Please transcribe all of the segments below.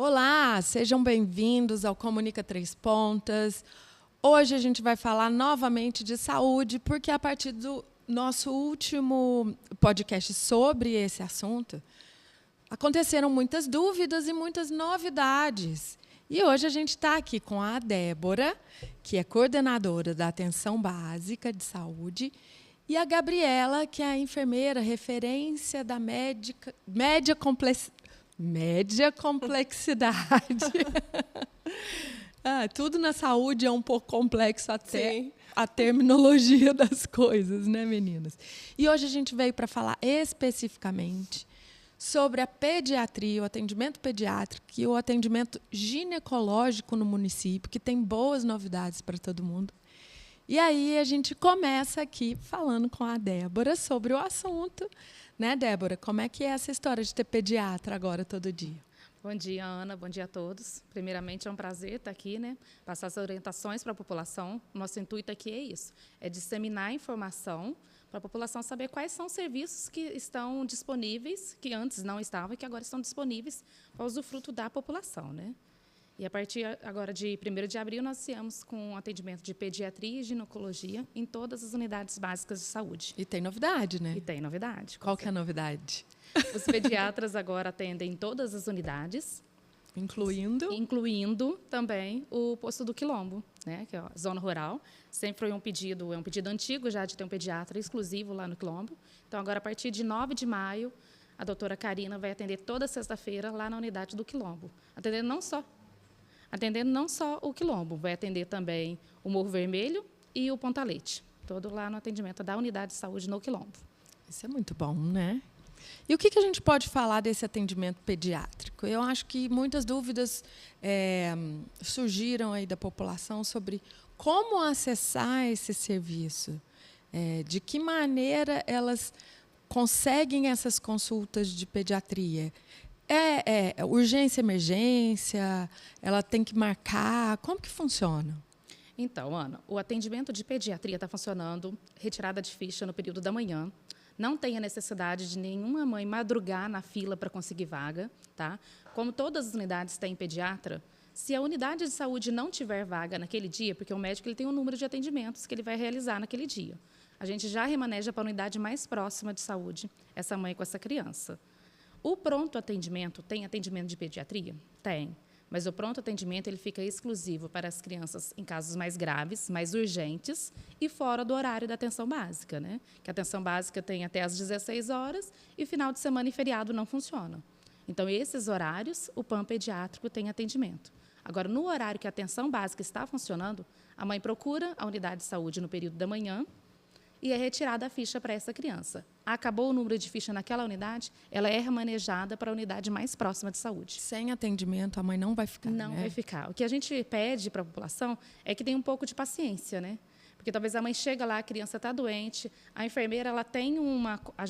Olá, sejam bem-vindos ao Comunica Três Pontas. Hoje a gente vai falar novamente de saúde, porque a partir do nosso último podcast sobre esse assunto, aconteceram muitas dúvidas e muitas novidades. E hoje a gente está aqui com a Débora, que é coordenadora da Atenção Básica de Saúde, e a Gabriela, que é a enfermeira referência da média complexidade. Tudo na saúde é um pouco complexo até Sim. a terminologia das coisas, né, meninas? E hoje a gente veio para falar especificamente sobre a pediatria, o atendimento pediátrico e o atendimento ginecológico no município, que tem boas novidades para todo mundo. E aí a gente começa aqui falando com a Débora sobre o assunto. Né, Débora? Como é que é essa história de ter pediatra agora todo dia? Bom dia, Ana. Bom dia a todos. Primeiramente, é um prazer estar aqui, né? Passar as orientações para a população. Nosso intuito aqui é isso, é disseminar informação para a população saber quais são os serviços que estão disponíveis, que antes não estavam e que agora estão disponíveis para usufruto da população, né? E a partir agora de 1º de abril, nós iniciamos com atendimento de pediatria e ginecologia em todas as unidades básicas de saúde. E tem novidade, né? E tem novidade. Qual que é a novidade? Os pediatras agora atendem todas as unidades, incluindo também o posto do Quilombo, né, que é a zona rural. Sempre foi um pedido antigo já de ter um pediatra exclusivo lá no Quilombo. Então, agora, a partir de 9 de maio, a doutora Karina vai atender toda sexta-feira lá na unidade do Quilombo, atendendo não só o Quilombo, vai atender também o Morro Vermelho e o Ponta Leite, todo lá no atendimento da unidade de saúde no Quilombo. Isso é muito bom, né? E o que a gente pode falar desse atendimento pediátrico? Eu acho que muitas dúvidas surgiram aí da população sobre como acessar esse serviço, de que maneira elas conseguem essas consultas de pediatria. Urgência, emergência, ela tem que marcar, como que funciona? Então, Ana, o atendimento de pediatria está funcionando, retirada de ficha no período da manhã. Não tem a necessidade de nenhuma mãe madrugar na fila para conseguir vaga, tá? Como todas as unidades têm pediatra, se a unidade de saúde não tiver vaga naquele dia, porque o médico ele tem um número de atendimentos que ele vai realizar naquele dia, a gente já remaneja para a unidade mais próxima de saúde essa mãe com essa criança. O pronto atendimento tem atendimento de pediatria? Tem. Mas o pronto atendimento ele fica exclusivo para as crianças em casos mais graves, mais urgentes e fora do horário da atenção básica, né? Que a atenção básica tem até às 16 horas e final de semana e feriado não funciona. Então, esses horários, o PAN pediátrico tem atendimento. Agora, no horário que a atenção básica está funcionando, a mãe procura a unidade de saúde no período da manhã e é retirada a ficha para essa criança. Acabou o número de ficha naquela unidade, ela é remanejada para a unidade mais próxima de saúde. Sem atendimento, a mãe não vai ficar, Não vai ficar. O que a gente pede para a população é que tenha um pouco de paciência, né? Porque talvez a mãe chega lá, a criança está doente, a enfermeira ela tem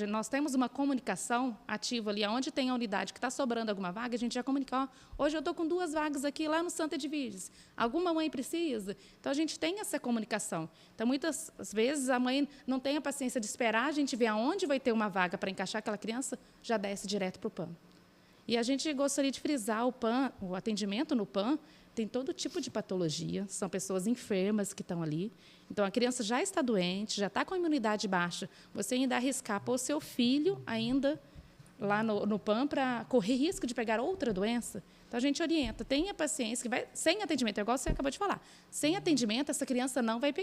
nós temos uma comunicação ativa ali, onde tem a unidade que está sobrando alguma vaga, a gente já comunica, hoje eu estou com 2 vagas aqui lá no Santa Edviges, alguma mãe precisa? Então, a gente tem essa comunicação. Então, muitas vezes, a mãe não tem a paciência de esperar, a gente vê aonde vai ter uma vaga para encaixar aquela criança, já desce direto para o PAN. E a gente gostaria de frisar o PAN, o atendimento no PAN, tem todo tipo de patologia, são pessoas enfermas que estão ali. Então, a criança já está doente, já está com a imunidade baixa. Você ainda arriscar pôr o seu filho ainda lá no PAN para correr risco de pegar outra doença. Então, a gente orienta, tenha paciência, que vai sem atendimento, é igual você acabou de falar. Sem atendimento, essa criança não vai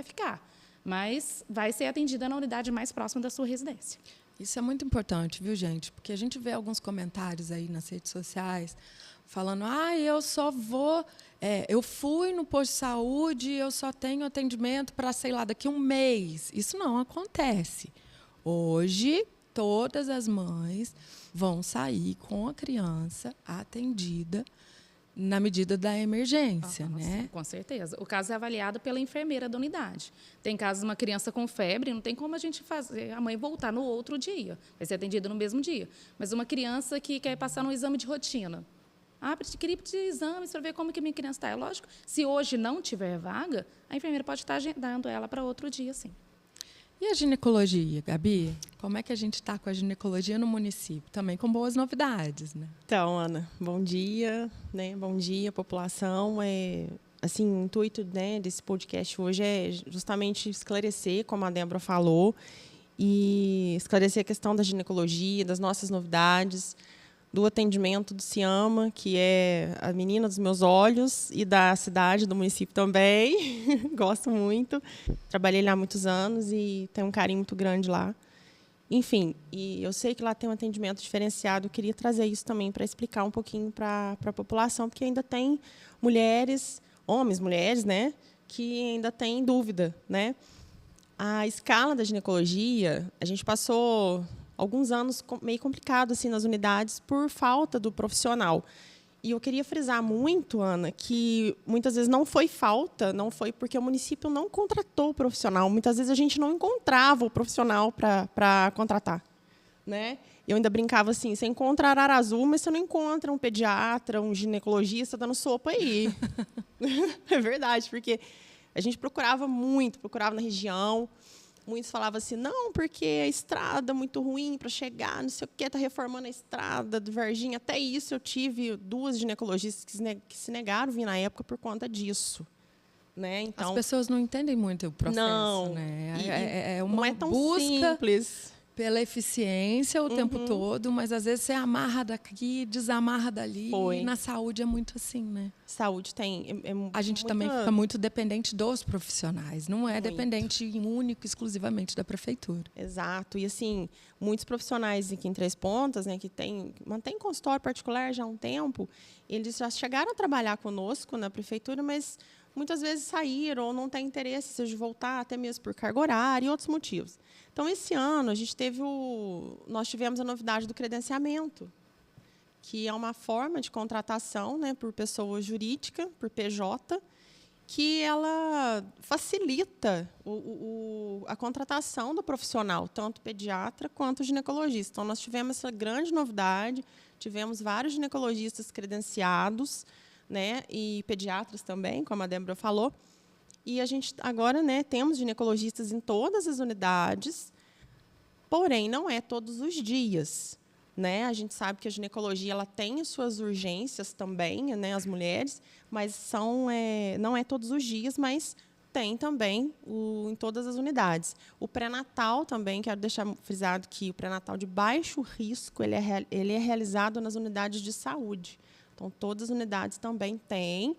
ficar, mas vai ser atendida na unidade mais próxima da sua residência. Isso é muito importante, viu, gente? Porque a gente vê alguns comentários aí nas redes sociais falando, eu só vou, eu fui no posto de saúde, eu só tenho atendimento para, sei lá, daqui a um mês. Isso não acontece. Hoje, todas as mães vão sair com a criança atendida na medida da emergência, né? Com certeza. O caso é avaliado pela enfermeira da unidade. Tem casos de uma criança com febre, não tem como a gente fazer a mãe voltar no outro dia, vai ser atendida no mesmo dia. Mas uma criança que quer passar num exame de rotina, queria pedir exames para ver como que minha criança está. É lógico, se hoje não tiver vaga, a enfermeira pode estar agendando ela para outro dia, sim. E a ginecologia, Gabi? Como é que a gente está com a ginecologia no município? Também com boas novidades, né? Então, Ana, bom dia, né? Bom dia, população. Assim, o intuito, né, desse podcast hoje é justamente esclarecer, como a Débora falou, e esclarecer a questão da ginecologia, das nossas novidades, do atendimento do Ciama, que é a menina dos meus olhos, e da cidade, do município também. Gosto muito. Trabalhei lá há muitos anos e tenho um carinho muito grande lá. Enfim, e eu sei que lá tem um atendimento diferenciado. Eu queria trazer isso também para explicar um pouquinho para a população, porque ainda tem mulheres, homens, mulheres, né, que ainda têm dúvida, né? A escala da ginecologia, a gente passou alguns anos meio complicado assim nas unidades por falta do profissional. E eu queria frisar muito, Ana, que muitas vezes não foi falta, não foi porque o município não contratou o profissional. Muitas vezes a gente não encontrava o profissional para contratar, né? Eu ainda brincava assim, você encontra arara azul, mas você não encontra um pediatra, um ginecologista dando sopa aí. É verdade, porque a gente procurava muito, procurava na região. Muitos falavam assim, não, porque a estrada é muito ruim para chegar, não sei o quê, está reformando a estrada do Varginha. Até isso, eu tive 2 ginecologistas que se negaram a vir na época por conta disso. Né? Então, as pessoas não entendem muito o processo. Não, né? É uma não é tão busca simples. Pela eficiência o tempo todo, mas às vezes você amarra daqui, desamarra dali. E na saúde é muito assim, né? Saúde tem... a gente também fica muito dependente dos profissionais, não é dependente único, exclusivamente da prefeitura. Exato. E, assim, muitos profissionais aqui em Três Pontas, né, que mantêm consultório particular já há um tempo, eles já chegaram a trabalhar conosco na prefeitura, mas muitas vezes saíram ou não têm interesse, seja de voltar, até mesmo por carga horária e outros motivos. Então, esse ano, nós tivemos a novidade do credenciamento, que é uma forma de contratação, né, por pessoa jurídica, por PJ, que ela facilita a contratação do profissional, tanto pediatra quanto ginecologista. Então, nós tivemos essa grande novidade, tivemos vários ginecologistas credenciados, né, e pediatras também, como a Débora falou. E a gente agora, né, temos ginecologistas em todas as unidades, porém, não é todos os dias. Né? A gente sabe que a ginecologia ela tem as suas urgências também, né, as mulheres, mas não é todos os dias, mas tem também em todas as unidades. O pré-natal também, quero deixar frisado que o pré-natal de baixo risco ele é realizado nas unidades de saúde. Então, todas as unidades também têm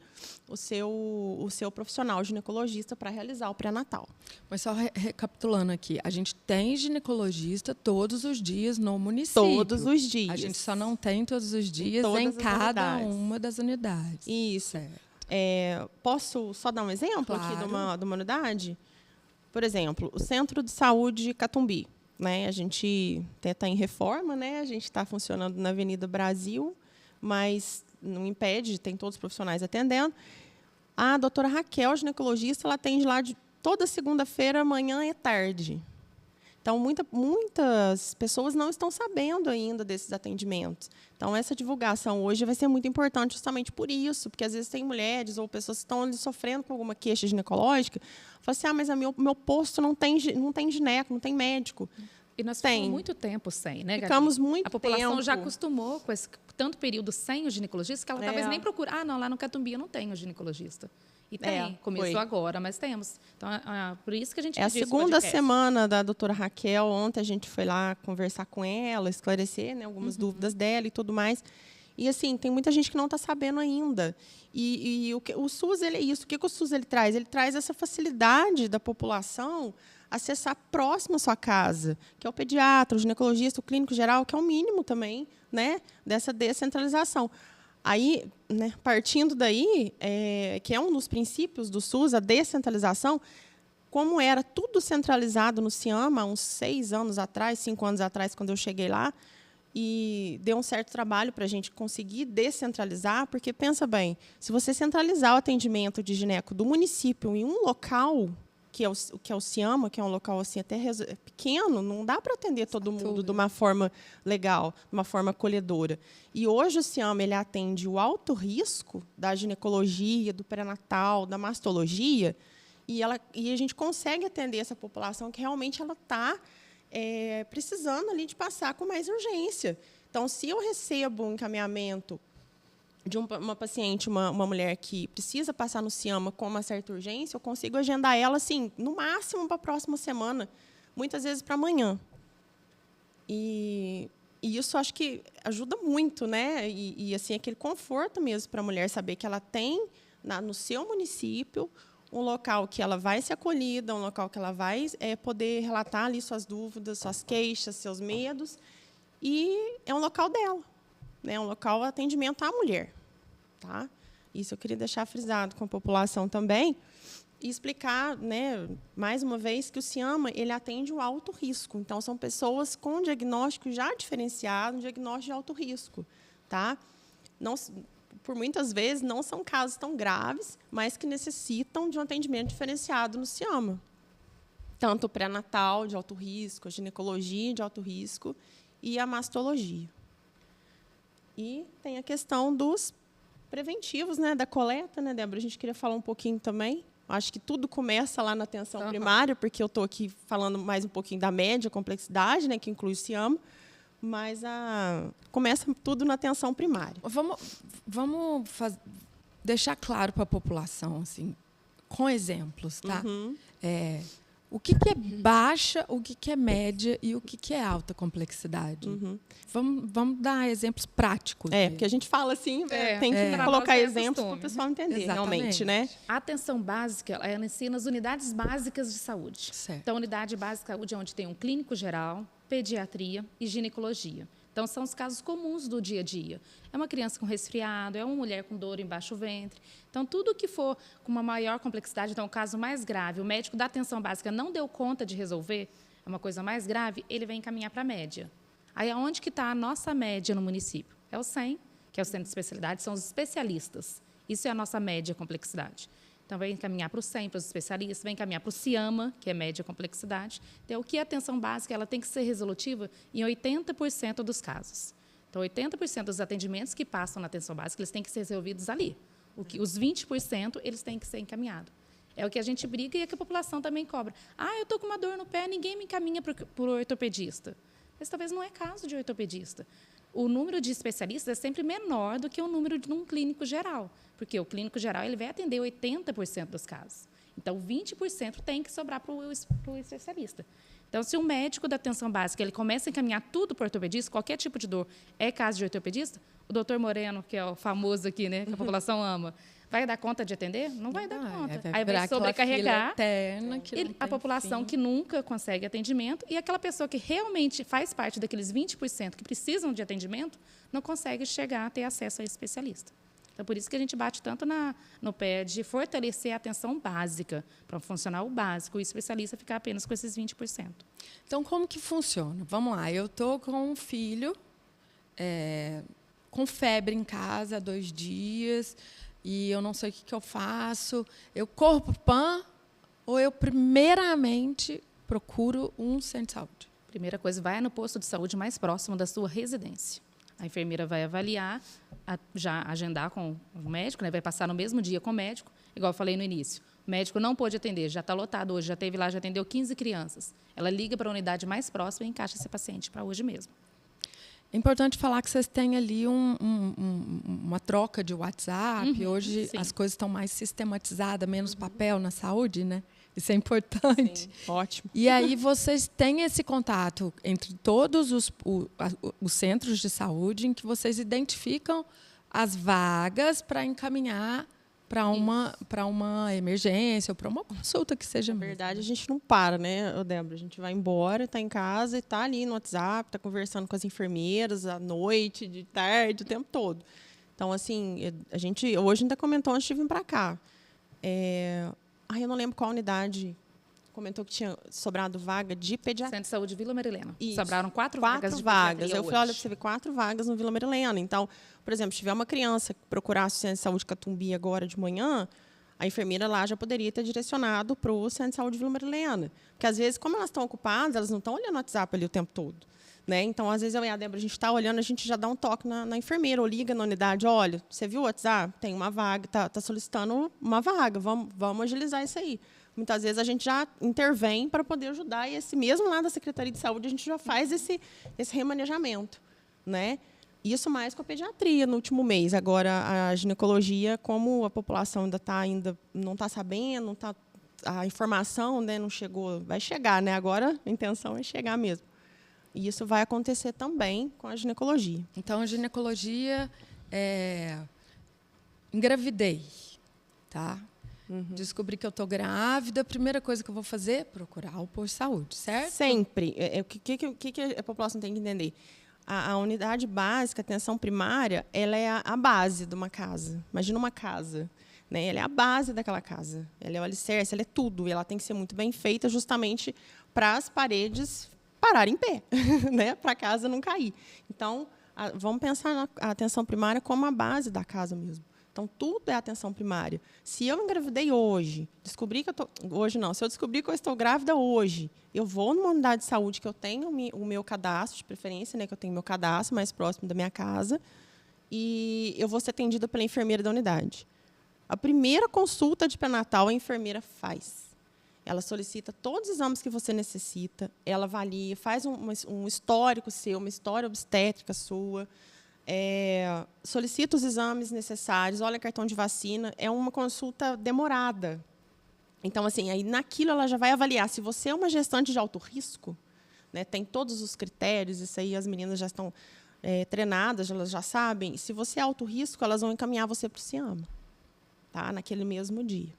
o seu profissional ginecologista para realizar o pré-natal. Mas só recapitulando aqui, a gente tem ginecologista todos os dias no município. Todos os dias. A gente só não tem todos os dias em cada uma das unidades. Isso. Posso só dar um exemplo aqui de uma unidade? Por exemplo, o Centro de Saúde Catumbi. Né? A gente está em reforma, né? A gente está funcionando na Avenida Brasil, mas não impede, tem todos os profissionais atendendo. A doutora Raquel, ginecologista, ela atende lá toda segunda-feira, manhã e tarde. Então, muitas pessoas não estão sabendo ainda desses atendimentos. Então, essa divulgação hoje vai ser muito importante justamente por isso, porque às vezes tem mulheres ou pessoas que estão ali sofrendo com alguma queixa ginecológica, falam assim, mas meu posto não tem gineco, não tem médico. E nós ficamos muito tempo sem, né, Gabi? Ficamos muito tempo. A população já acostumou com esse tanto período sem o ginecologista que ela talvez nem procure. Ah, não, lá no Catumbi eu não tenho ginecologista. E tem, começou agora, mas temos. Então, por isso que a gente a segunda semana da doutora Raquel, ontem a gente foi lá conversar com ela, esclarecer, né, algumas dúvidas dela e tudo mais. E, assim, tem muita gente que não está sabendo ainda. E o SUS, ele é isso. O que o SUS ele traz? Ele traz essa facilidade da população acessar próximo à sua casa, que é o pediatra, o ginecologista, o clínico geral, que é o mínimo também, né, dessa descentralização. Aí, né, partindo daí, que é um dos princípios do SUS, a descentralização, como era tudo centralizado no Ciama, há uns 6 anos atrás, 5 anos atrás, quando eu cheguei lá, e deu um certo trabalho para a gente conseguir descentralizar, porque, pensa bem, se você centralizar o atendimento de gineco do município em um local, que é o Ciama, que é um local assim, até pequeno, não dá para atender todo mundo de uma forma legal, de uma forma acolhedora. E hoje o Ciama ele atende o alto risco da ginecologia, do pré-natal, da mastologia, e a gente consegue atender essa população que realmente ela está precisando ali de passar com mais urgência. Então, se eu recebo um encaminhamento de uma paciente, uma mulher que precisa passar no CIAMA com uma certa urgência, eu consigo agendar ela, assim, no máximo para a próxima semana, muitas vezes para amanhã. E isso acho que ajuda muito, né? E assim, aquele conforto mesmo para a mulher saber que ela tem no seu município um local que ela vai ser acolhida, um local que ela vai poder relatar ali suas dúvidas, suas queixas, seus medos, e é um local dela, né? Um local de atendimento à mulher, tá? Isso eu queria deixar frisado com a população também e explicar, né, mais uma vez, que o CIAMA ele atende o alto risco. Então, são pessoas com diagnóstico já diferenciado, um diagnóstico de alto risco, tá? Não, por muitas vezes, não são casos tão graves, mas que necessitam de um atendimento diferenciado no CIAMA. Tanto o pré-natal de alto risco, a ginecologia de alto risco e a mastologia. E tem a questão dos preventivos, né, da coleta, né, Débora? A gente queria falar um pouquinho também. Acho que tudo começa lá na atenção primária, porque eu estou aqui falando mais um pouquinho da média complexidade, né, que inclui o CIAMA, mas começa tudo na atenção primária. Vamos deixar claro para a população, assim, com exemplos, tá? Uhum. O que é baixa, o que é média e o que é alta complexidade. Uhum. Vamos dar exemplos práticos. Porque a gente fala assim, tem que colocar exemplos para o pessoal entender, realmente, né? A atenção básica, ela ensina as unidades básicas de saúde. Certo. Então, a unidade básica de saúde é onde tem um clínico geral, pediatria e ginecologia. Então, são os casos comuns do dia a dia. É uma criança com resfriado, é uma mulher com dor embaixo do ventre. Então, tudo que for com uma maior complexidade, então, o caso mais grave, o médico da atenção básica não deu conta de resolver, é uma coisa mais grave, ele vai encaminhar para a média. Aí, aonde que está a nossa média no município? É o CEM, que é o Centro de Especialidade, são os especialistas. Isso é a nossa média complexidade. Então, vai encaminhar para o CEM, para os especialistas, vai encaminhar para o CIAMA, que é média complexidade. Então, o que é atenção básica, ela tem que ser resolutiva em 80% dos casos. Então, 80% dos atendimentos que passam na atenção básica, eles têm que ser resolvidos ali. Os 20%, eles têm que ser encaminhados. É o que a gente briga e é que a população também cobra. Eu estou com uma dor no pé, ninguém me encaminha para o ortopedista. Mas talvez não é caso de ortopedista. O número de especialistas é sempre menor do que o número de um clínico geral, porque o clínico geral ele vai atender 80% dos casos. Então, 20% tem que sobrar para o especialista. Então, se um médico da atenção básica ele começa a encaminhar tudo para o ortopedista, qualquer tipo de dor é caso de ortopedista, o doutor Moreno, que é o famoso aqui, né, que a população ama, vai dar conta de atender? Não vai dar conta. Aí vai sobrecarregar eterna, a população que nunca consegue atendimento e aquela pessoa que realmente faz parte daqueles 20% que precisam de atendimento não consegue chegar a ter acesso a esse especialista. Então, por isso que a gente bate tanto no pé de fortalecer a atenção básica, para funcionar o básico, e o especialista ficar apenas com esses 20%. Então, como que funciona? Vamos lá, eu estou com um filho com febre em casa há 2 dias, e eu não sei o que eu faço. Eu corro para o PAN ou eu, primeiramente, procuro um centro de saúde? Primeira coisa, vai no posto de saúde mais próximo da sua residência. A enfermeira vai avaliar, já agendar com o médico, né? Vai passar no mesmo dia com o médico, igual eu falei no início. O médico não pôde atender, já está lotado hoje, já teve lá, já atendeu 15 crianças. Ela liga para a unidade mais próxima e encaixa esse paciente para hoje mesmo. É importante falar que vocês têm ali uma troca de WhatsApp. Hoje sim. As coisas estão mais sistematizadas, menos papel na saúde, né? Isso é importante. Sim, ótimo. E aí vocês têm esse contato entre todos os centros de saúde em que vocês identificam as vagas para encaminhar para uma emergência ou para uma consulta que seja. Na verdade, a gente não para, né, Débora? A gente vai embora, está em casa e está ali no WhatsApp, está conversando com as enfermeiras à noite, de tarde, o tempo todo. Então, assim, a gente hoje ainda comentou antes de vir para cá. Eu não lembro qual unidade comentou que tinha sobrado vaga de pediatria. Centro de Saúde Vila Marilena. Isso. Sobraram 4 vagas de vagas. Eu hoje. falei, olha, você teve 4 vagas no Vila Marilena. Então, por exemplo, se tiver uma criança que procurasse o Centro de Saúde Catumbi agora de manhã, a enfermeira lá já poderia ter direcionado para o Centro de Saúde Vila Marilena. Porque, às vezes, como elas estão ocupadas, elas não estão olhando o WhatsApp ali o tempo todo. Né? Então, às vezes, eu e a Débora, a gente está olhando, a gente já dá um toque na enfermeira, ou liga na unidade, olha, você viu o WhatsApp? Tem uma vaga, está solicitando uma vaga, vamos agilizar isso aí. muitas vezes a gente já intervém para poder ajudar, e esse mesmo lá da Secretaria de Saúde a gente já faz esse remanejamento, né? Isso mais com a pediatria no último mês. Agora, a ginecologia, como a população não está sabendo, a informação, né, não chegou, vai chegar, né? Agora a intenção é chegar mesmo. E isso vai acontecer também com a ginecologia. Então, a ginecologia engravidei, tá? Descobri que eu estou grávida, a primeira coisa que eu vou fazer é procurar o posto de saúde, certo? Sempre. O que a população tem que entender? A unidade básica, a atenção primária, ela é a base de uma casa. Imagina uma casa, né? Ela é a base daquela casa. Ela é o alicerce, ela é tudo. E ela tem que ser muito bem feita justamente para as paredes pararem em pé, né? Para a casa não cair. Então, vamos pensar na atenção primária como a base da casa mesmo. Então, tudo é atenção primária. Se eu engravidei hoje, se eu descobrir que eu estou grávida hoje, eu vou numa unidade de saúde que eu tenho o meu cadastro, de preferência, né, que eu tenho meu cadastro mais próximo da minha casa, e eu vou ser atendida pela enfermeira da unidade. A primeira consulta de pré-natal a enfermeira faz. Ela solicita todos os exames que você necessita, ela avalia, faz um histórico seu, uma história obstétrica sua, solicita os exames necessários, olha cartão de vacina, é uma consulta demorada. Então, assim, aí naquilo ela já vai avaliar se você é uma gestante de alto risco, né, tem todos os critérios, isso aí as meninas já estão treinadas, elas já sabem. Se você é alto risco, elas vão encaminhar você para o CIAMA, tá, naquele mesmo dia.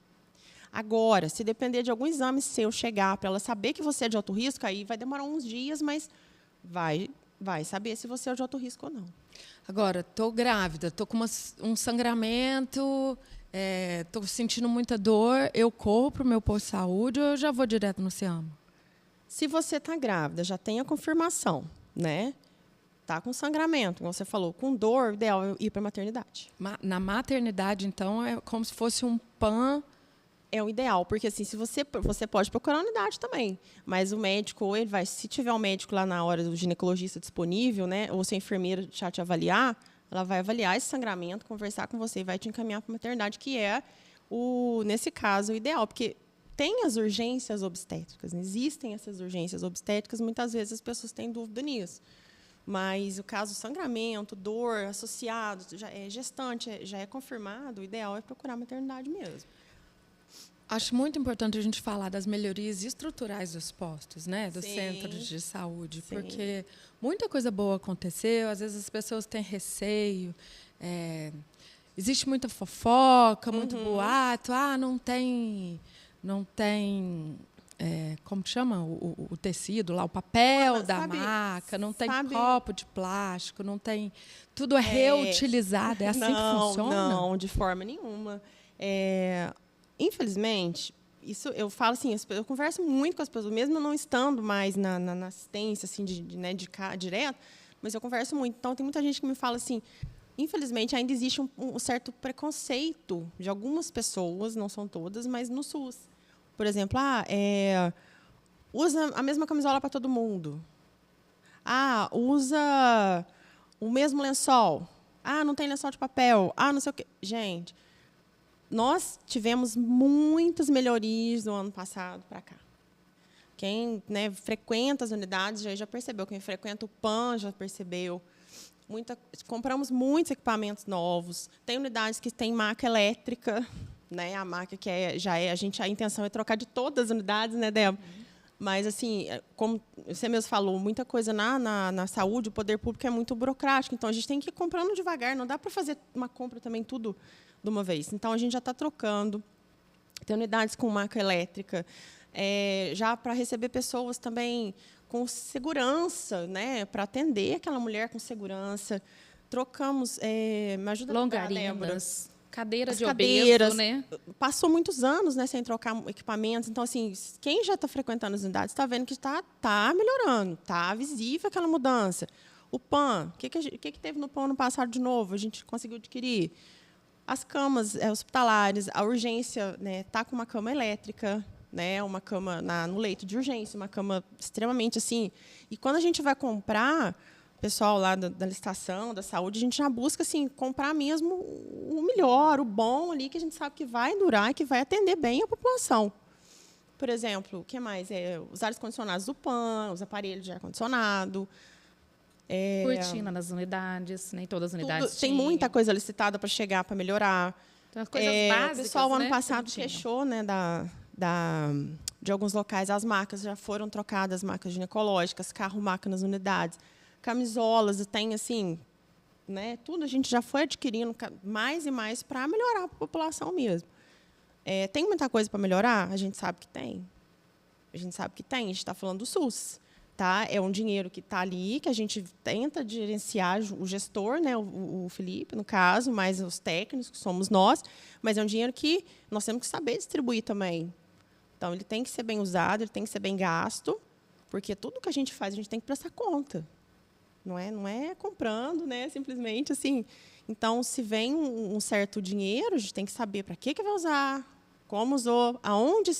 Agora, se depender de algum exame seu chegar para ela saber que você é de alto risco, aí vai demorar uns dias, mas vai saber se você é de alto risco ou não. Agora, estou grávida, estou com um sangramento, estou sentindo muita dor, eu corro para o meu posto de saúde ou eu já vou direto no CIAMA? Se você está grávida, já tem a confirmação, né? Está com sangramento, como você falou, com dor, o ideal é ir para a maternidade. Na maternidade, então, é como se fosse um PAN. É o ideal, porque assim, se você pode procurar a unidade também, mas o médico, ou ele vai, se tiver um médico lá na hora do ginecologista disponível, né, ou se a enfermeira já te avaliar, ela vai avaliar esse sangramento, conversar com você e vai te encaminhar para a maternidade, que é, nesse caso, o ideal, porque tem as urgências obstétricas, existem essas urgências obstétricas, muitas vezes as pessoas têm dúvida nisso. Mas o caso sangramento, dor associado, já é gestante, já é confirmado, o ideal é procurar a maternidade mesmo. Acho muito importante a gente falar das melhorias estruturais dos postos, né, dos Sim. centros de saúde, Sim. porque muita coisa boa aconteceu, às vezes as pessoas têm receio, existe muita fofoca, muito boato, não tem como chama o tecido lá, o papel da maca, não tem copo de plástico, não tem, tudo é reutilizado, é assim que funciona? Não, de forma nenhuma. Infelizmente, isso eu falo assim, eu converso muito com as pessoas, mesmo não estando mais na assistência assim de cá direto, mas eu converso muito. Então tem muita gente que me fala assim, infelizmente ainda existe um certo preconceito de algumas pessoas, não são todas, mas no SUS. Por exemplo, usa a mesma camisola para todo mundo. Usa o mesmo lençol. Não tem lençol de papel. Não sei o quê. Gente, nós tivemos muitas melhorias do ano passado para cá. Quem, né, frequenta as unidades já percebeu. Quem frequenta o PAN já percebeu. Compramos muitos equipamentos novos. Tem unidades que têm maca elétrica, né? A maca que a intenção é trocar de todas as unidades, né, Débora? Mas, assim, como você mesmo falou, muita coisa na saúde, o poder público é muito burocrático. Então, a gente tem que ir comprando devagar. Não dá para fazer uma compra também tudo de uma vez. Então, a gente já está trocando. Tem unidades com maca elétrica, já para receber pessoas também com segurança, né, para atender aquela mulher com segurança. Trocamos, me ajuda a lembrar, Débora. Cadeira de obeso, né? Passou muitos anos, né, sem trocar equipamentos. Então, assim, quem já está frequentando as unidades está vendo que está melhorando, está visível aquela mudança. O PAN, o que teve no PAN no passado de novo? A gente conseguiu adquirir. As camas hospitalares, a urgência, né, tá com uma cama elétrica, né, uma cama no leito de urgência, uma cama extremamente assim. E quando a gente vai comprar, o pessoal lá da licitação, da saúde, a gente já busca assim comprar mesmo o melhor, o bom ali, que a gente sabe que vai durar e que vai atender bem a população. por exemplo, o que mais? Os ar-condicionados do PAN, os aparelhos de ar-condicionado. Cortina nas unidades, nem todas as unidades Tem muita coisa licitada para chegar, para melhorar. Então, as coisas básicas, o pessoal, ano né, passado, que não tinham. queixou, né, de alguns locais, as marcas já foram trocadas, marcas ginecológicas, carro-maca nas unidades, camisolas, tem assim, né, tudo a gente já foi adquirindo mais e mais para melhorar a população mesmo. Tem muita coisa para melhorar? A gente sabe que tem. A gente está falando do SUS. Tá? É um dinheiro que está ali, que a gente tenta gerenciar, o gestor, né, o Felipe, no caso, mais os técnicos, que somos nós, mas é um dinheiro que nós temos que saber distribuir também. Então, ele tem que ser bem usado, ele tem que ser bem gasto, porque tudo que a gente faz, a gente tem que prestar conta. Não é comprando, né, simplesmente assim. Então, se vem um certo dinheiro, a gente tem que saber para que vai usar, como usou, aonde,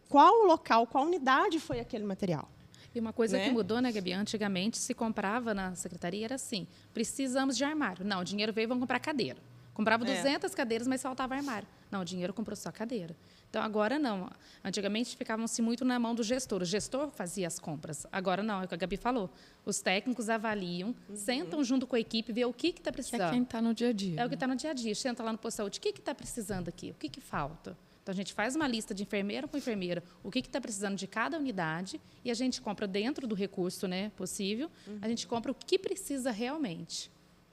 qual local, qual unidade foi aquele material. E uma coisa né? que mudou, né, Gabi? Antigamente, se comprava na secretaria, era assim, precisamos de armário. Não, o dinheiro veio, vamos comprar cadeira. Comprava 200 cadeiras, mas faltava armário. Não, o dinheiro comprou só cadeira. Então, agora não. Antigamente, ficavam-se muito na mão do gestor. O gestor fazia as compras. Agora não, é o que a Gabi falou. Os técnicos avaliam, sentam junto com a equipe, vê o que está precisando. É quem está no dia a dia. É o que está no dia a dia. Senta lá no posto de saúde, o que está precisando aqui? O que falta? Então, a gente faz uma lista de enfermeira por enfermeira, o que está precisando de cada unidade, e a gente compra dentro do recurso, né, possível, a gente compra o que precisa realmente.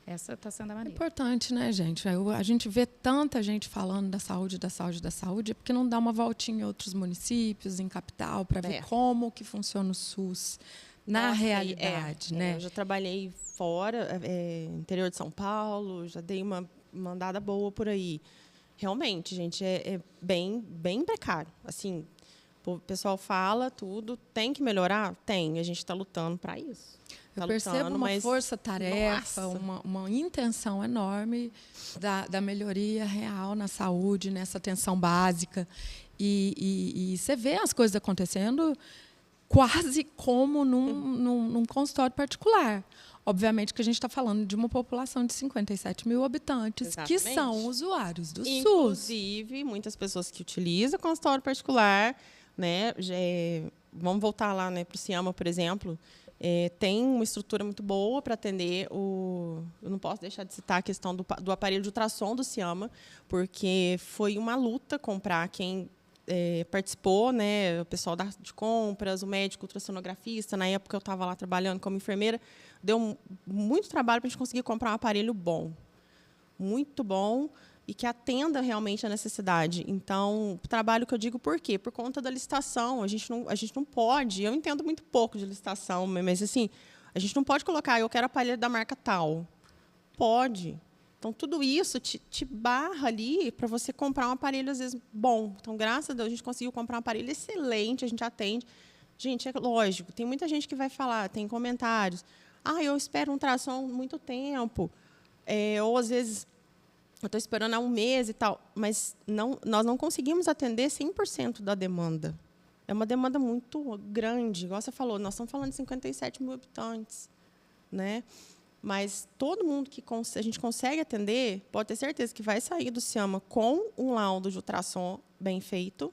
Essa está sendo a É maneira. importante, né, gente? A gente vê tanta gente falando da saúde, porque não dá uma voltinha em outros municípios, em capital, para ver como que funciona o SUS na realidade, né? Eu já trabalhei fora, interior de São Paulo, já dei uma andada boa por aí. Realmente, gente, é bem precário. Assim, o pessoal fala tudo, tem que melhorar? Tem, a gente está lutando para isso. Eu percebo uma força-tarefa, uma intenção enorme da melhoria real na saúde, nessa atenção básica. E você vê as coisas acontecendo quase como num consultório particular. Obviamente que a gente está falando de uma população de 57 mil habitantes, Exatamente. que são usuários do SUS. Inclusive, muitas pessoas que utilizam consultório particular, né, vamos voltar lá, né, para o Ciama, por exemplo, tem uma estrutura muito boa para atender eu não posso deixar de citar a questão do aparelho de ultrassom do Ciama, porque foi uma luta comprar quem participou, né, o pessoal de compras, o médico, o ultrassonografista. Na época eu estava lá trabalhando como enfermeira, deu muito trabalho para a gente conseguir comprar um aparelho bom, muito bom, e que atenda realmente a necessidade. Então, o trabalho que eu digo por quê? Por conta da licitação. A gente não pode, eu entendo muito pouco de licitação, mas assim, a gente não pode colocar, eu quero aparelho da marca tal. Pode. Então, tudo isso te barra ali para você comprar um aparelho, às vezes, bom. Então, graças a Deus, a gente conseguiu comprar um aparelho excelente, a gente atende. Gente, é lógico, tem muita gente que vai falar, tem comentários. Eu espero um ultrassom muito tempo. Ou, às vezes, eu estou esperando há um mês e tal. Mas nós não conseguimos atender 100% da demanda. É uma demanda muito grande. Igual você falou, nós estamos falando de 57 mil habitantes, né? Mas todo mundo que a gente consegue atender, pode ter certeza que vai sair do Ciama com um laudo de ultrassom bem feito.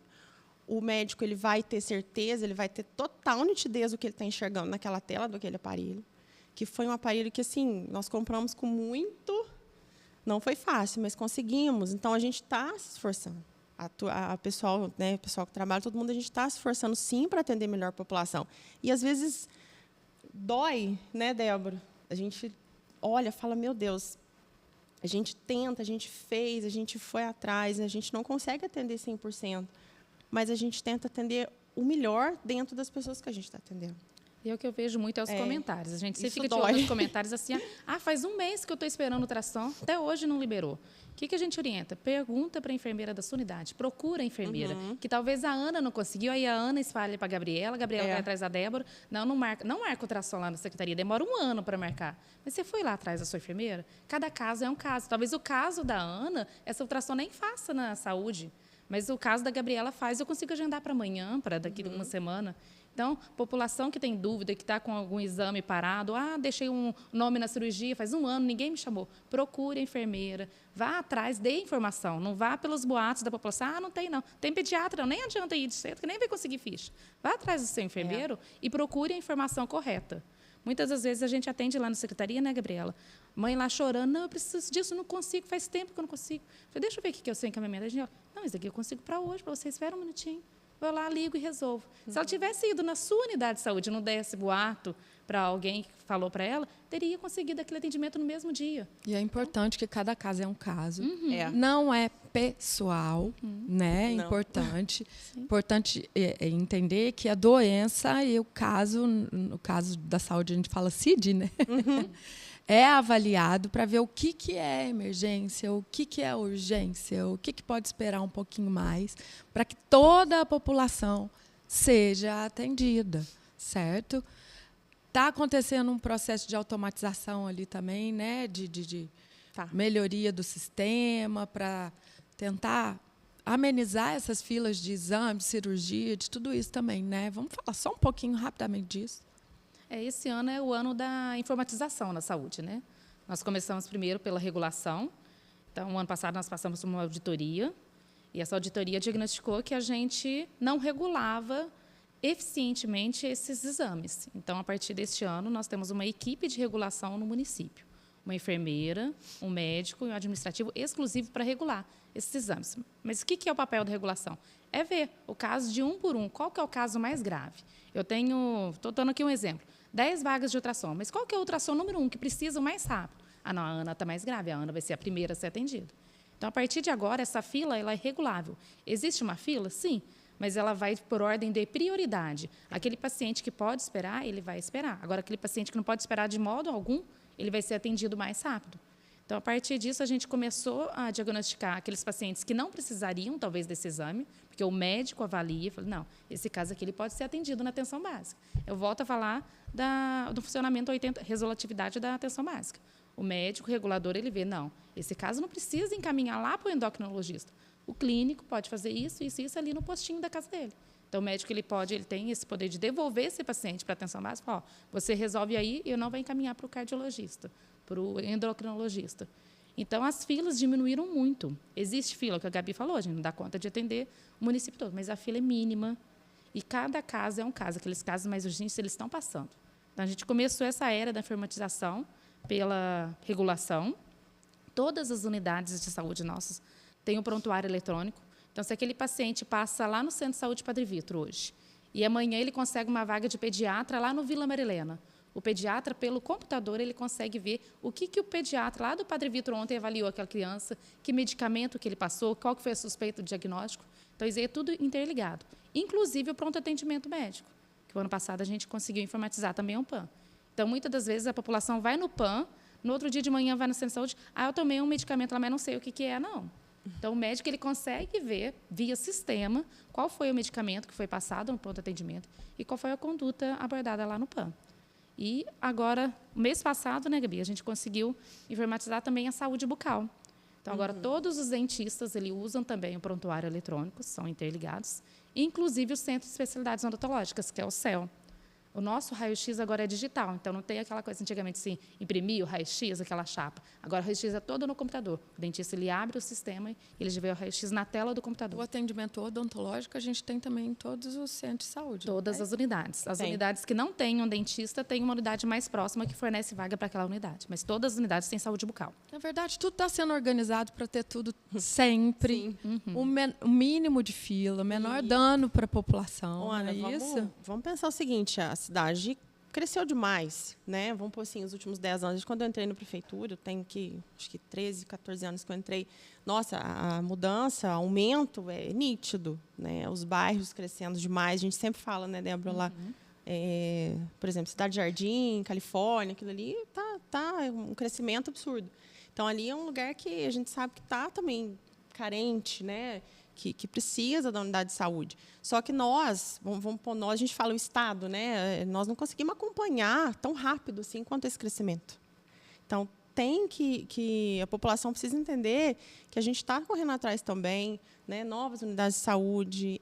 O médico ele vai ter certeza, ele vai ter total nitidez do que ele está enxergando naquela tela daquele aparelho. Que foi um aparelho que, assim, nós compramos com muito... Não foi fácil, mas conseguimos. Então, a gente está se esforçando. A pessoal, né, o pessoal que trabalha, todo mundo, a gente está se esforçando, sim, para atender melhor a população. E, às vezes, dói, né, Débora? A gente olha, fala, meu Deus, a gente tenta, a gente fez, a gente foi atrás, a gente não consegue atender 100%, mas a gente tenta atender o melhor dentro das pessoas que a gente está atendendo. E é o que eu vejo muito os comentários. A gente sempre fica dói. nos comentários assim, faz um mês que eu estou esperando ultrassom, até hoje não liberou. O que a gente orienta? Pergunta para a enfermeira da sua unidade, procura a enfermeira, que talvez a Ana não conseguiu, aí a Ana espalha para a Gabriela vai atrás da Débora, não marca ultrassom lá na secretaria, demora um ano para marcar. Mas você foi lá atrás da sua enfermeira? Cada caso é um caso. Talvez o caso da Ana, essa ultrassom nem faça na saúde, mas o caso da Gabriela faz, eu consigo agendar para amanhã, para daqui a uma semana. Então, população que tem dúvida, que está com algum exame parado, deixei um nome na cirurgia, faz 1 ano, ninguém me chamou. Procure a enfermeira, vá atrás, dê informação, não vá pelos boatos da população, não tem não. Tem pediatra, nem adianta ir de cedo, que nem vai conseguir ficha. Vá atrás do seu enfermeiro e procure a informação correta. Muitas das vezes a gente atende lá na secretaria, né, Gabriela? Mãe lá chorando, não, eu preciso disso, não consigo, faz tempo que eu não consigo. Falei, deixa eu ver o que é o seu encaminhamento. A gente, não, isso aqui eu consigo para hoje, para você, espera um minutinho. Vou lá, ligo e resolvo. Se ela tivesse ido na sua unidade de saúde, não desse boato para alguém que falou para ela, teria conseguido aquele atendimento no mesmo dia. E é importante que cada caso é um caso. É. Não é pessoal, né? Não. Importante. Importante entender que a doença e o caso, no caso da saúde a gente fala CID, né? É avaliado para ver o que é emergência, o que é urgência, o que pode esperar um pouquinho mais, para que toda a população seja atendida, certo? Está acontecendo um processo de automatização ali também, né? De melhoria do sistema para tentar amenizar essas filas de exame, de cirurgia, de tudo isso também, né? Vamos falar só um pouquinho rapidamente disso. Esse ano é o ano da informatização na saúde, né? Nós começamos primeiro pela regulação. Então, o ano passado nós passamos por uma auditoria e essa auditoria diagnosticou que a gente não regulava eficientemente esses exames. Então, a partir deste ano, nós temos uma equipe de regulação no município. Uma enfermeira, um médico e um administrativo exclusivo para regular esses exames. Mas o que é o papel da regulação? É ver o caso de um por um. Qual que é o caso mais grave? Estou dando aqui um exemplo. 10 vagas de ultrassom. Mas qual que é o ultrassom número 1 que precisa o mais rápido? Não, a Ana está mais grave. A Ana vai ser a primeira a ser atendida. Então, a partir de agora, essa fila ela é regulável. Existe uma fila? Sim. Mas ela vai por ordem de prioridade. Aquele paciente que pode esperar, ele vai esperar. Agora, aquele paciente que não pode esperar de modo algum, ele vai ser atendido mais rápido. Então, a partir disso, a gente começou a diagnosticar aqueles pacientes que não precisariam, talvez, desse exame, porque o médico avalia e fala, não, esse caso aqui ele pode ser atendido na atenção básica. Eu volto a falar do funcionamento 80, resolutividade da atenção básica. O médico regulador, ele vê, não, esse caso não precisa encaminhar lá para o endocrinologista. O clínico pode fazer isso ali no postinho da casa dele. Então, o médico ele tem esse poder de devolver esse paciente para a atenção básica. Você resolve aí e eu não vou encaminhar para o cardiologista, para o endocrinologista. Então, as filas diminuíram muito. Existe fila, que a Gabi falou, a gente não dá conta de atender o município todo, mas a fila é mínima e cada caso é um caso. Aqueles casos mais urgentes, eles estão passando. Então, a gente começou essa era da informatização pela regulação. Todas as unidades de saúde nossas têm um prontuário eletrônico. Então, se aquele paciente passa lá no Centro de Saúde Padre Vitor hoje, e amanhã ele consegue uma vaga de pediatra lá no Vila Marilena, o pediatra, pelo computador, ele consegue ver o que o pediatra lá do Padre Vitor ontem avaliou aquela criança, que medicamento que ele passou, qual que foi a suspeita do diagnóstico. Então, isso aí é tudo interligado. Inclusive o pronto atendimento médico, que o ano passado a gente conseguiu informatizar também o PAN. Então, muitas das vezes a população vai no PAN, no outro dia de manhã vai no Centro de Saúde, eu tomei um medicamento lá, mas não sei o que é, não. Então, o médico ele consegue ver, via sistema, qual foi o medicamento que foi passado no pronto atendimento e qual foi a conduta abordada lá no PAN. E agora, mês passado, né, Gabi, a gente conseguiu informatizar também a saúde bucal. Então, agora, todos os dentistas usam também o prontuário eletrônico, são interligados, inclusive o Centro de Especialidades Odontológicas, que é o CEL. O nosso raio-x agora é digital, então não tem aquela coisa, antigamente, assim, imprimir o raio-x, aquela chapa. Agora, o raio-x é todo no computador. O dentista ele abre o sistema e ele já vê o raio-x na tela do computador. O atendimento odontológico a gente tem também em todos os centros de saúde. Todas as unidades. As unidades que não têm um dentista têm uma unidade mais próxima que fornece vaga para aquela unidade. Mas todas as unidades têm saúde bucal. Na verdade, tudo está sendo organizado para ter tudo sempre. O mínimo de fila, o menor dano para a população. Ana, vamos pensar o seguinte, a cidade cresceu demais, né? Vamos pôr assim, os últimos 10 anos. Quando eu entrei na prefeitura, eu tenho acho que 13, 14 anos que eu entrei. Nossa, a mudança, o aumento é nítido, né? Os bairros crescendo demais. A gente sempre fala, né, Débora, lá, por exemplo, Cidade Jardim, Califórnia, aquilo ali tá um crescimento absurdo. Então, ali é um lugar que a gente sabe que está também carente, né? Que precisa da unidade de saúde. Só que nós, a gente fala o Estado, né? Nós não conseguimos acompanhar tão rápido assim quanto esse crescimento. Então, a população precisa entender que a gente está correndo atrás também, né, novas unidades de saúde,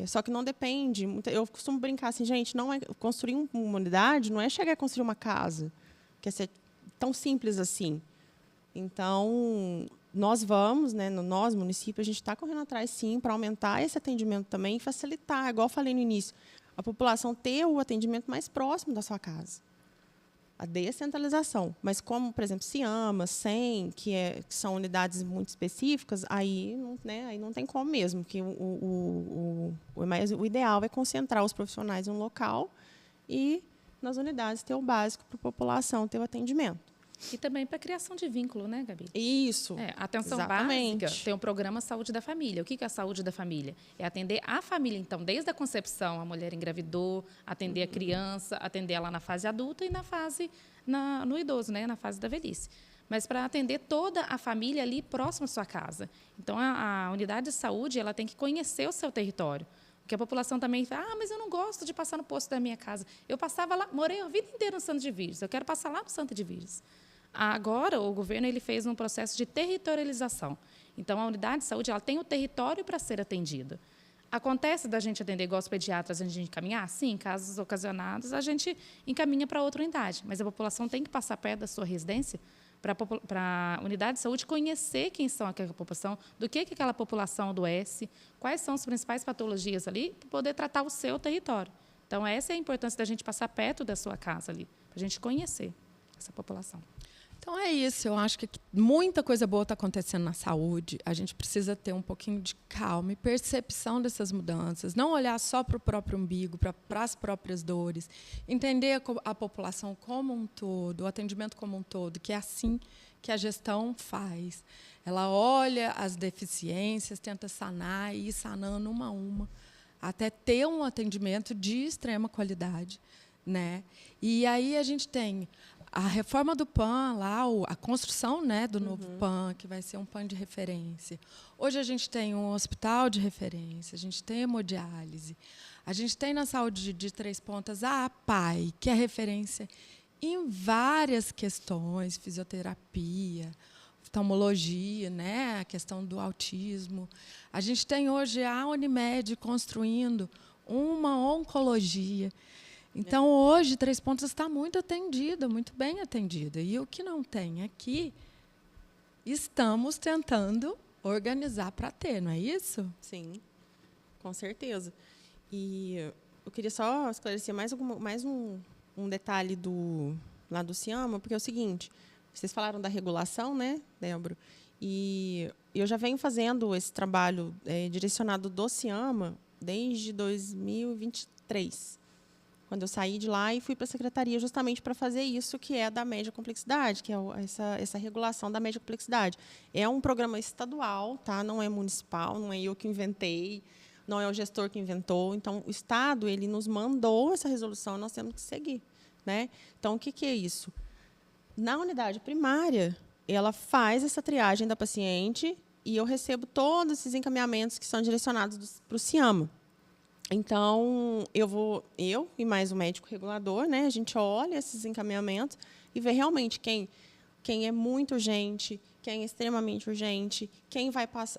só que não depende. Eu costumo brincar assim, gente, não é construir uma unidade, não é chegar a construir uma casa, que é ser tão simples assim. Então, nós vamos, né, nós, município, a gente está correndo atrás, sim, para aumentar esse atendimento também e facilitar, igual eu falei no início, a população ter o atendimento mais próximo da sua casa. A descentralização. Mas como, por exemplo, Ciama, SEM, que são unidades muito específicas, aí não tem como mesmo, porque o ideal é concentrar os profissionais em um local e, nas unidades, ter o básico para a população ter o atendimento. E também para a criação de vínculo, né, Gabi? Isso. Atenção exatamente. básica, tem o programa Saúde da Família. O que é a saúde da família? É atender a família, então, desde a concepção, a mulher engravidou, atender a criança, atender ela na fase adulta e na fase no idoso, né, na fase da velhice. Mas para atender toda a família ali próximo à sua casa. Então, a unidade de saúde ela tem que conhecer o seu território. Porque a população também fala, mas eu não gosto de passar no posto da minha casa. Eu passava lá, morei a vida inteira no Santo de Virgens, eu quero passar lá no Santo de Virgens. Agora, o governo ele fez um processo de territorialização. Então, a unidade de saúde ela tem o território para ser atendida. Acontece da gente atender igual os pediatras, a gente encaminhar? Sim, em casos ocasionados, a gente encaminha para outra unidade. Mas a população tem que passar perto da sua residência para a unidade de saúde conhecer quem são aquela população, do que aquela população adoece, quais são as principais patologias ali, para poder tratar o seu território. Então, essa é a importância da gente passar perto da sua casa ali, para a gente conhecer essa população. Então é isso, eu acho que muita coisa boa está acontecendo na saúde. A gente precisa ter um pouquinho de calma e percepção dessas mudanças, não olhar só para o próprio umbigo, para as próprias dores, entender a população como um todo, o atendimento como um todo, que é assim que a gestão faz. Ela olha as deficiências, tenta sanar e ir sanando uma a uma, até ter um atendimento de extrema qualidade, né? E aí a gente tem a reforma do PAN, lá, a construção, né, do novo PAN, que vai ser um PAN de referência. Hoje a gente tem um hospital de referência, a gente tem hemodiálise, a gente tem na saúde de Três Pontas a APAI, que é referência em várias questões, fisioterapia, oftalmologia, né, a questão do autismo. A gente tem hoje a Unimed construindo uma oncologia. Então, hoje, Três Pontas está muito atendida, muito bem atendida. E o que não tem aqui, estamos tentando organizar para ter, não é isso? Sim, com certeza. E eu queria só esclarecer mais um detalhe lá do Ciama, porque é o seguinte, vocês falaram da regulação, né, Débora? E eu já venho fazendo esse trabalho direcionado do Ciama desde 2023. Quando eu saí de lá e fui para a secretaria justamente para fazer isso, que é da média complexidade, que é essa regulação da média complexidade. É um programa estadual, tá? Não é municipal, não é eu que inventei, não é o gestor que inventou. Então, o Estado ele nos mandou essa resolução e nós temos que seguir, né? Então, o que é isso? Na unidade primária, ela faz essa triagem da paciente e eu recebo todos esses encaminhamentos que são direcionados para o Ciama. Então, eu e mais o médico regulador, né, a gente olha esses encaminhamentos e vê realmente quem é muito urgente, quem é extremamente urgente, quem vai passar,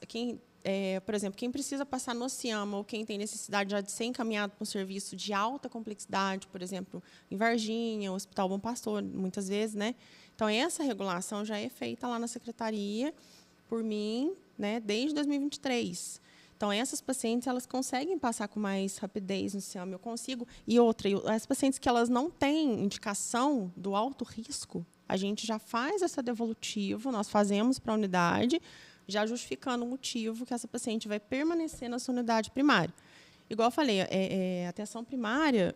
por exemplo, quem precisa passar no Ciama ou quem tem necessidade já de ser encaminhado para um serviço de alta complexidade, por exemplo, em Varginha, o Hospital Bom Pastor, muitas vezes, né? Então, essa regulação já é feita lá na secretaria por mim, né, desde 2023. Então, essas pacientes elas conseguem passar com mais rapidez no Ciama. Eu consigo. E outra, as pacientes que elas não têm indicação do alto risco, a gente já faz essa devolutiva, nós fazemos para a unidade, já justificando o motivo que essa paciente vai permanecer na sua unidade primária. Igual eu falei, atenção primária,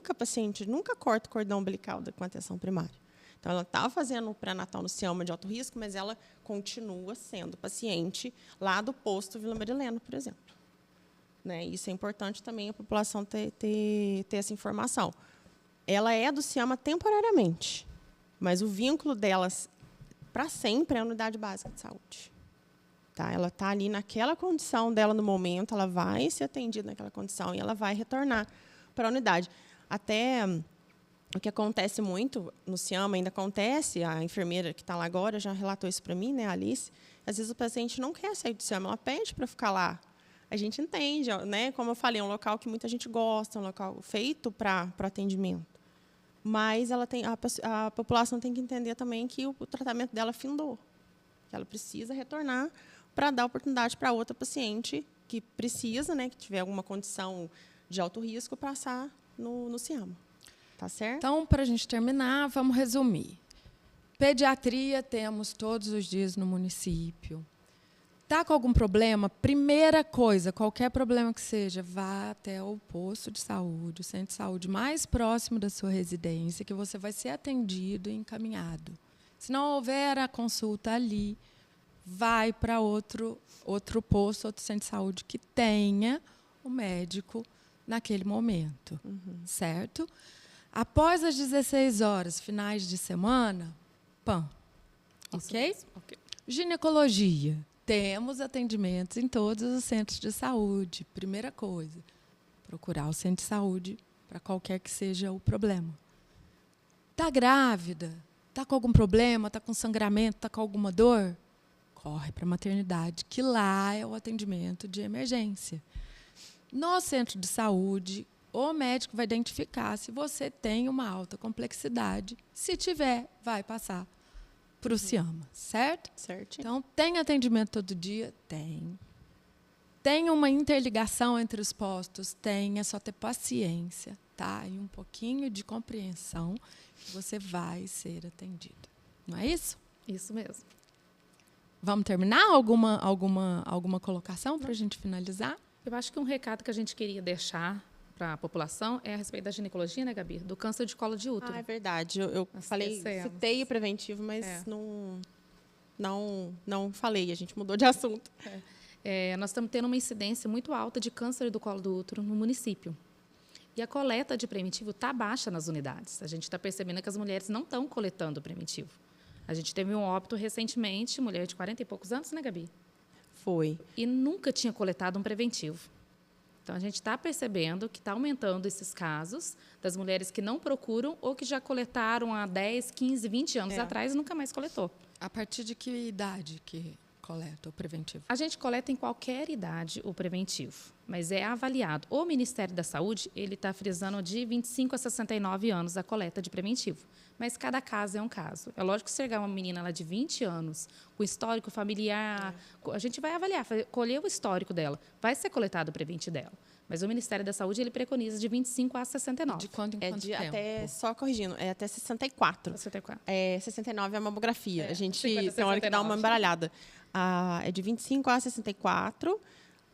a paciente nunca corta o cordão umbilical com a atenção primária. Então, ela está fazendo o pré-natal no Ciama de alto risco, mas ela continua sendo paciente lá do posto Vila Marilena, por exemplo. Né? Isso é importante também a população ter essa informação. Ela é do Ciama temporariamente, mas o vínculo delas para sempre é a unidade básica de saúde. Tá? Ela está ali naquela condição dela no momento, ela vai ser atendida naquela condição e ela vai retornar para a unidade. Até o que acontece muito no Ciama, ainda acontece, a enfermeira que está lá agora já relatou isso para mim, né, a Alice, às vezes o paciente não quer sair do Ciama, ela pede para ficar lá. A gente entende, né? Como eu falei, é um local que muita gente gosta, um local feito para atendimento. Mas a população tem que entender também que o tratamento dela findou, que ela precisa retornar para dar oportunidade para outra paciente que precisa, né, que tiver alguma condição de alto risco, passar no Ciama. Tá certo? Então, para a gente terminar, vamos resumir. Pediatria temos todos os dias no município. Está com algum problema? Primeira coisa, qualquer problema que seja, vá até o posto de saúde, o centro de saúde mais próximo da sua residência, que você vai ser atendido e encaminhado. Se não houver a consulta ali, vai para outro posto, outro centro de saúde que tenha o médico naquele momento, certo? Após as 16 horas, finais de semana, PAM, ok? Ginecologia. Temos atendimentos em todos os centros de saúde. Primeira coisa, procurar o centro de saúde para qualquer que seja o problema. Está grávida? Está com algum problema? Está com sangramento? Está com alguma dor? Corre para a maternidade, que lá é o atendimento de emergência. No centro de saúde, o médico vai identificar se você tem uma alta complexidade. Se tiver, vai passar para o Ciama, certo? Certo. Então, tem atendimento todo dia? Tem. Tem uma interligação entre os postos? Tem. É só ter paciência, tá? E um pouquinho de compreensão que você vai ser atendido. Não é isso? Isso mesmo. Vamos terminar? Alguma colocação para a gente finalizar? Eu acho que um recado que a gente queria deixar para a população é a respeito da ginecologia, né, Gabi? Do câncer de colo de útero. É verdade. Eu falei, citei o preventivo, mas não falei. A gente mudou de assunto. Nós estamos tendo uma incidência muito alta de câncer do colo do útero no município. E a coleta de preventivo está baixa nas unidades. A gente está percebendo que as mulheres não estão coletando preventivo. A gente teve um óbito recentemente, mulher de 40 e poucos anos, né, Gabi? Foi. E nunca tinha coletado um preventivo. Então, a gente está percebendo que está aumentando esses casos das mulheres que não procuram ou que já coletaram há 10, 15, 20 anos atrás e nunca mais coletou. A partir de que idade que coleta o preventivo? A gente coleta em qualquer idade o preventivo, mas é avaliado. O Ministério da Saúde ele está frisando de 25 a 69 anos a coleta de preventivo. Mas cada caso é um caso. É lógico que se chegar uma menina lá de 20 anos, com histórico familiar, a gente vai avaliar, colher o histórico dela. Vai ser coletado o preventivo dela. Mas o Ministério da Saúde ele preconiza de 25 a 69. De quanto em quanto tempo? Até, só corrigindo, é até 64. 64. 69 é a mamografia. A gente 50, tem hora que dá 69. uma embaralhada. É de 25 a 64,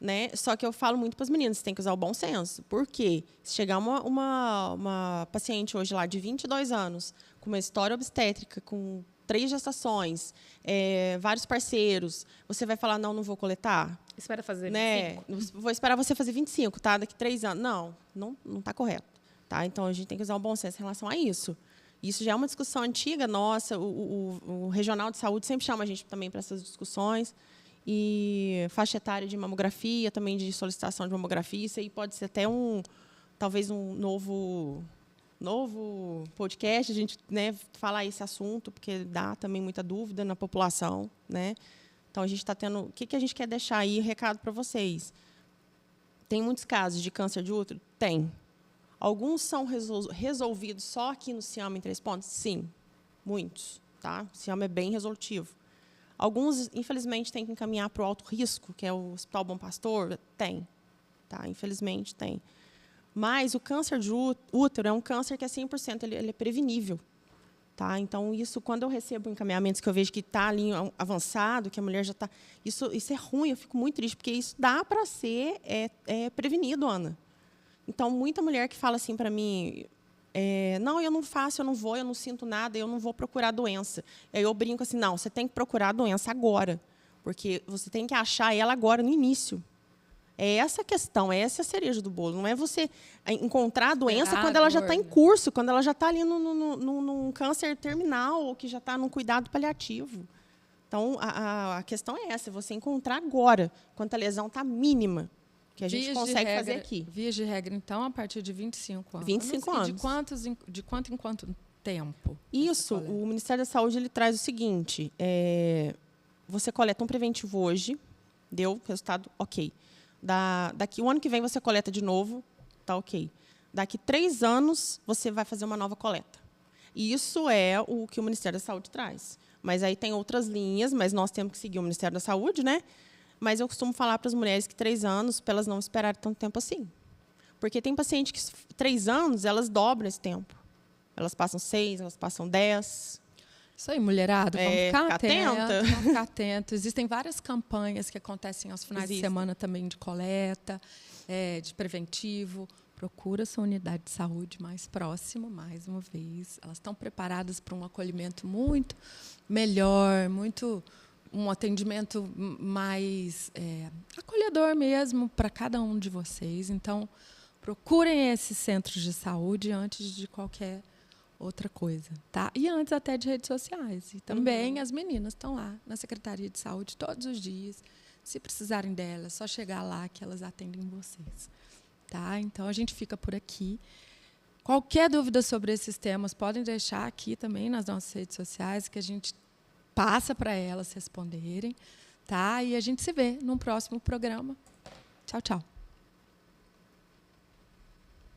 né? Só que eu falo muito para as meninas, você tem que usar o bom senso. Por quê? Se chegar uma paciente hoje lá de 22 anos, com uma história obstétrica, com 3 gestações, vários parceiros, você vai falar, não vou coletar? Espera fazer 25. Vou esperar você fazer 25, tá? Daqui 3 anos. Não está correto. Tá? Então, a gente tem que usar o bom senso em relação a isso. Isso já é uma discussão antiga nossa. O Regional de Saúde sempre chama a gente também para essas discussões. E faixa etária de mamografia, também de solicitação de mamografia. Isso aí pode ser até talvez um novo podcast, a gente, né, falar esse assunto, porque dá também muita dúvida na população, né? Então, a gente está tendo... O que a gente quer deixar aí, recado para vocês? Tem muitos casos de câncer de útero? Tem. Alguns são resolvidos só aqui no Ciama em 3 Pontos? Sim, muitos. Tá? O Ciama é bem resolutivo. Alguns, infelizmente, têm que encaminhar para o alto risco, que é o Hospital Bom Pastor? Tem. Tá? Infelizmente, tem. Mas o câncer de útero é um câncer que é 100%, ele é prevenível. Tá? Então, isso, quando eu recebo encaminhamentos que eu vejo que está ali avançado, que a mulher já está... Isso é ruim, eu fico muito triste, porque isso dá para ser prevenido, Ana. Então, muita mulher que fala assim para mim, não, eu não faço, eu não vou, eu não sinto nada, eu não vou procurar doença. Aí eu brinco assim, não, você tem que procurar a doença agora, porque você tem que achar ela agora, no início. É essa a questão, essa é a cereja do bolo. Não é você encontrar a doença quando ela já está em curso, quando ela já está ali num câncer terminal ou que já está num cuidado paliativo. Então, a questão é essa, você encontrar agora, quando a lesão está mínima. que a gente consegue fazer aqui. Vias de regra, então, a partir de 25 anos. 25 anos. E de quanto em quanto tempo? Isso, o Ministério da Saúde ele traz o seguinte, você coleta um preventivo hoje, deu resultado, ok. Daqui o ano que vem você coleta de novo, tá ok. Daqui 3 anos você vai fazer uma nova coleta. Isso é o que o Ministério da Saúde traz. Mas aí tem outras linhas, mas nós temos que seguir o Ministério da Saúde, né? Mas eu costumo falar para as mulheres que 3 anos, para elas não esperarem tanto tempo assim. Porque tem paciente que 3 anos, elas dobram esse tempo. Elas passam 6, elas passam 10. Isso aí, mulherada, vamos ficar atenta. Vamos ficar atentos. Existem várias campanhas que acontecem aos finais de semana também de coleta, de preventivo. Procura sua unidade de saúde mais próxima, mais uma vez. Elas estão preparadas para um acolhimento muito melhor, um atendimento mais acolhedor mesmo para cada um de vocês. Então, procurem esses centros de saúde antes de qualquer outra coisa, tá? E antes até de redes sociais. E também as meninas estão lá na Secretaria de Saúde todos os dias. Se precisarem delas, é só chegar lá que elas atendem vocês. Tá? Então, a gente fica por aqui. Qualquer dúvida sobre esses temas, podem deixar aqui também nas nossas redes sociais, que a gente passa para elas responderem. Tá? E a gente se vê num próximo programa. Tchau, tchau.